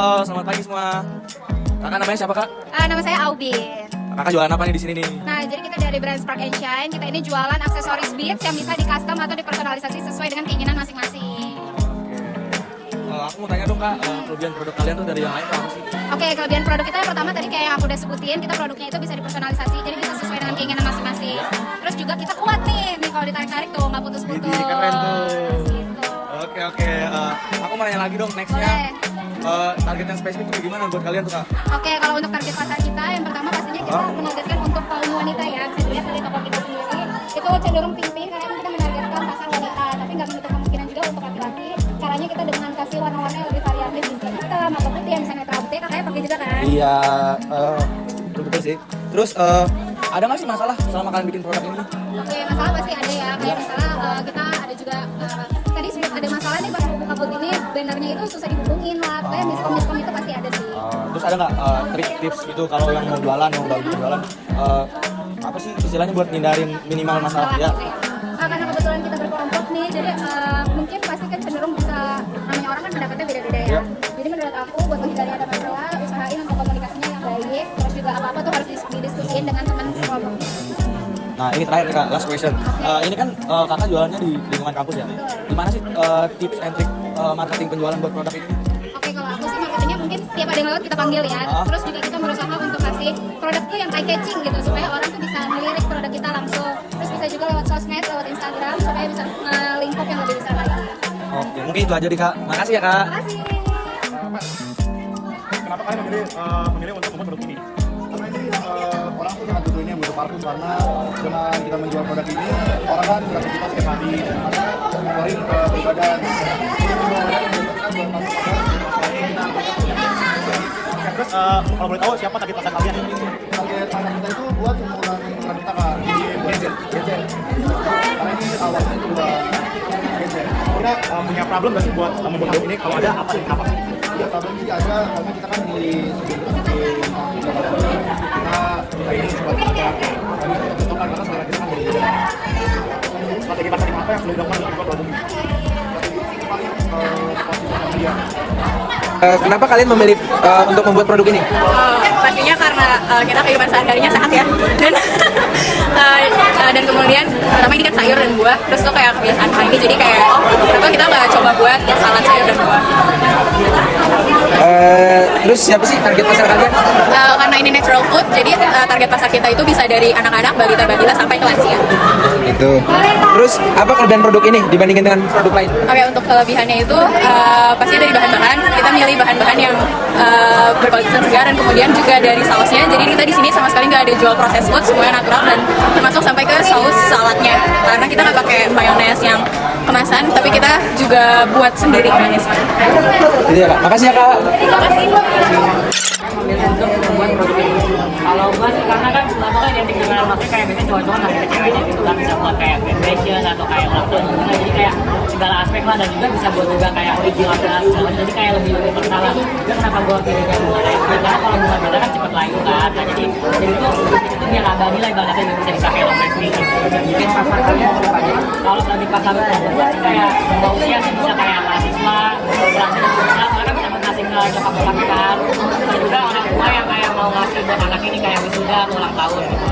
Halo, selamat pagi semua. Kakak namanya siapa, Kak? Nama saya Aubin. Kakak jualan apa nih di sini nih? Nah, jadi kita dari brand Spark and Shine. Kita ini jualan aksesoris beats yang bisa di custom atau dipersonalisasi sesuai dengan keinginan masing-masing. Aku mau tanya dong, Kak, kelebihan produk kalian tuh dari yang lain tuh apa sih? Oke, kelebihan produk kita yang pertama tadi kayak yang aku udah sebutin, kita produknya itu bisa dipersonalisasi, jadi bisa sesuai dengan keinginan masing-masing. Terus juga kita kuat nih kalau ditarik-tarik tuh nggak putus-putus. Widih, keren tuh. Gitu. Oke. Aku mau nanya lagi dong nextnya. Target yang spesifik tuh gimana buat kalian tuh, Kak? Oke, kalau untuk target pasar kita, yang pertama pastinya kita menargetkan untuk kaum wanita ya. Bisa dilihat dari toko kita sendiri, itu cenderung pink-pink karena emang kita menargetkan pasar wanita, tapi nggak menutup kemungkinan juga untuk laki-laki. Caranya kita dengan kasih warna-warna yang lebih variatif, bisa hitam atau putih yang bisa netral putih, kakaknya pakai juga kan? Iya, betul sih. Terus ada nggak sih masalah selama kalian bikin produk ini? Oke, masalah pasti ada ya. Kayak misalnya kita ada juga tadi sempat ada masalah nih pas mau buka booth ini, bannernya itu susah dihubungin lah. Kayak miskom itu pasti ada sih. Terus ada nggak trik tips gitu kalau yang mau jualan, mau baru jualan, apa sih istilahnya buat hindarin minimal masalah ya? Karena kebetulan kita berkelompok nih, jadi mungkin pasti kan cenderung bisa, namanya orang kan pendapatnya beda-beda ya. Jadi menurut aku buat menghindari ada masalah, usahain untuk komunikasinya yang baik. Terus juga apa-apa tuh harus didiskusiin dengan teman sekelompok. Nah ini terakhir nih, Kak, last question. Ini kan kakak jualannya di lingkungan kampus ya. Gimana sih tips and trick marketing penjualan buat produk ini? Oke, kalau aku sih marketingnya mungkin setiap ada yang lewat kita panggil ya. Terus juga kita berusaha untuk kasih produk tuh yang eye catching gitu supaya orang tuh bisa melirik produk kita langsung. Terus bisa juga lewat sosmed, lewat Instagram supaya bisa lingkup yang lebih besar lagi. Oke, mungkin itu aja deh, Kak. Makasih ya, Kak. Makasih. Kenapa kalian memilih untuk membuat produk ini? Karena ini orang tuh sangat butuh ini, butuh parfum karena dengan kita menjual produk ini orang kan beraktivitas setiap hari dan keluarin ke badan. Terus kalau boleh tahu siapa target pasar kalian? Target pasar kita itu buat umuran kita kan, jadi gadget. Karena ini awalnya juga gadget. Kita punya problem nggak sih buat membuat produk ini? Kalau ada apa sih? Apa? Ya problem juga ada karena kita kan di kita ini buat kita tentukan karena selera kita kan berbeda. Strategi marketing apa yang perlu dilakukan untuk membuat produk ini? Kenapa kalian memilih untuk membuat produk ini? Pastinya karena kita kehidupan sehari-harinya sehat ya, dan kemudian pertama ini kan sayur dan buah, terus tuh kayak kebiasaan hari ini jadi kayak kenapa kita nggak coba buat salad sayur dan buah. Terus siapa sih target pasar kalian? Karena ini natural food, jadi target pasar kita itu bisa dari anak-anak, balita-balita sampai ke lansia. Itu. Terus apa kelebihan produk ini dibandingkan dengan produk lain? Oke, untuk kelebihannya itu pasti dari bahan-bahan, kita milih bahan-bahan yang berkualitas segar dan kemudian juga dari sausnya. Jadi kita di sini sama sekali nggak ada jual proses food, semuanya natural dan termasuk sampai ke saus saladnya. Karena kita nggak pakai mayonnaise yang kemasan, tapi kita juga buat sendiri mayonnaise. Jadi ya, Kak. Makasih ya, Kak. Terima kasih. Untuk membuat produk ini. Kalau gue sih karena kan selama kan identik dengan maksudnya kayak biasanya cowok-cowok lah ceweknya gitu kan bisa buat kayak band fashion atau kayak orang tua juga jadi kayak segala aspek lah dan juga bisa buat juga kayak original dan segala jadi kayak lebih personal lah. Juga kenapa gue pilihnya bunga kayak gitu karena kalau bunga beda kan cepet layu kan. Nah jadi itu dia nggak bagi lah ibaratnya bisa dipakai long lasting. Mungkin pasar kalian berapa aja? Kalau di pasar gue sih kayak mau usia sih bisa kayak mahasiswa, pelajar dan berusaha karena kan bisa ngasih ke nyokap bokap kan. Dan juga orang tua yang kayak mau ngasih buat anak ini kayak wisuda atau ulang tahun gitu.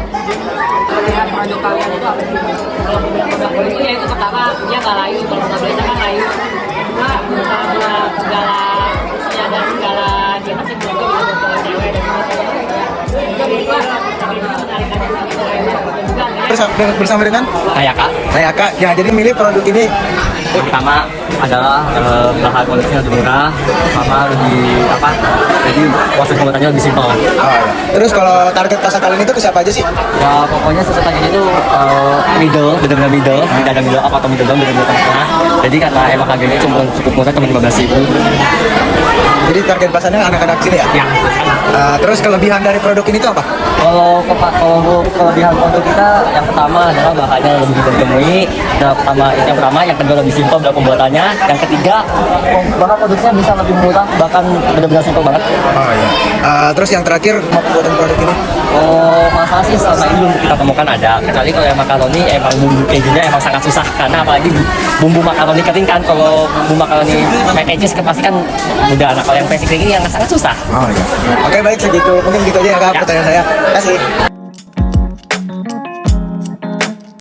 Kalian produk kalian itu apa sih? Kalau produk itu ya itu pertama dia nggak layu, kalau nggak biasa kan layu. Kedua buat segala usia dan segala jenis yang juga bisa buat cowok cewek dan juga Bersama dengan Ayaka. Ya, jadi milih produk ini. pertama adalah bahan kualitasnya lebih murah, sama lebih apa? Jadi proses pembuatannya lebih simpel. Terus kalau target pasar kalian itu ke siapa aja sih? Ya pokoknya sesuatunya itu middle, benar-benar middle, tidak ada middle up atau middle down, benar-benar tengah. Jadi karena emang harganya cuma cukup murah, cuma 15.000. Jadi target pasarnya anak-anak sini ya? Ya. Terus kelebihan dari produk ini tuh apa? Kalau kelebihan produk kita yang pertama adalah bahannya lebih mudah ditemui. Yang kedua lebih simpel dalam pembuatannya. Yang ketiga bahan produksinya bisa lebih murah, bahkan benar-benar simpel banget. Oh iya. Terus yang terakhir pembuatan produk ini? Oh, masalah sih selama ini belum kita temukan ada. Kecuali kalau yang makaroni emang bumbu kejunya emang sangat susah karena apalagi bumbu makaroni meningkatin kan kalau bumbu makaroni packages kan pasti kan mudah. Nah kalau yang basic kayak gini yang sangat susah. Oh iya. Oke baik segitu, mungkin gitu aja ya kak pertanyaan saya. Terima kasih.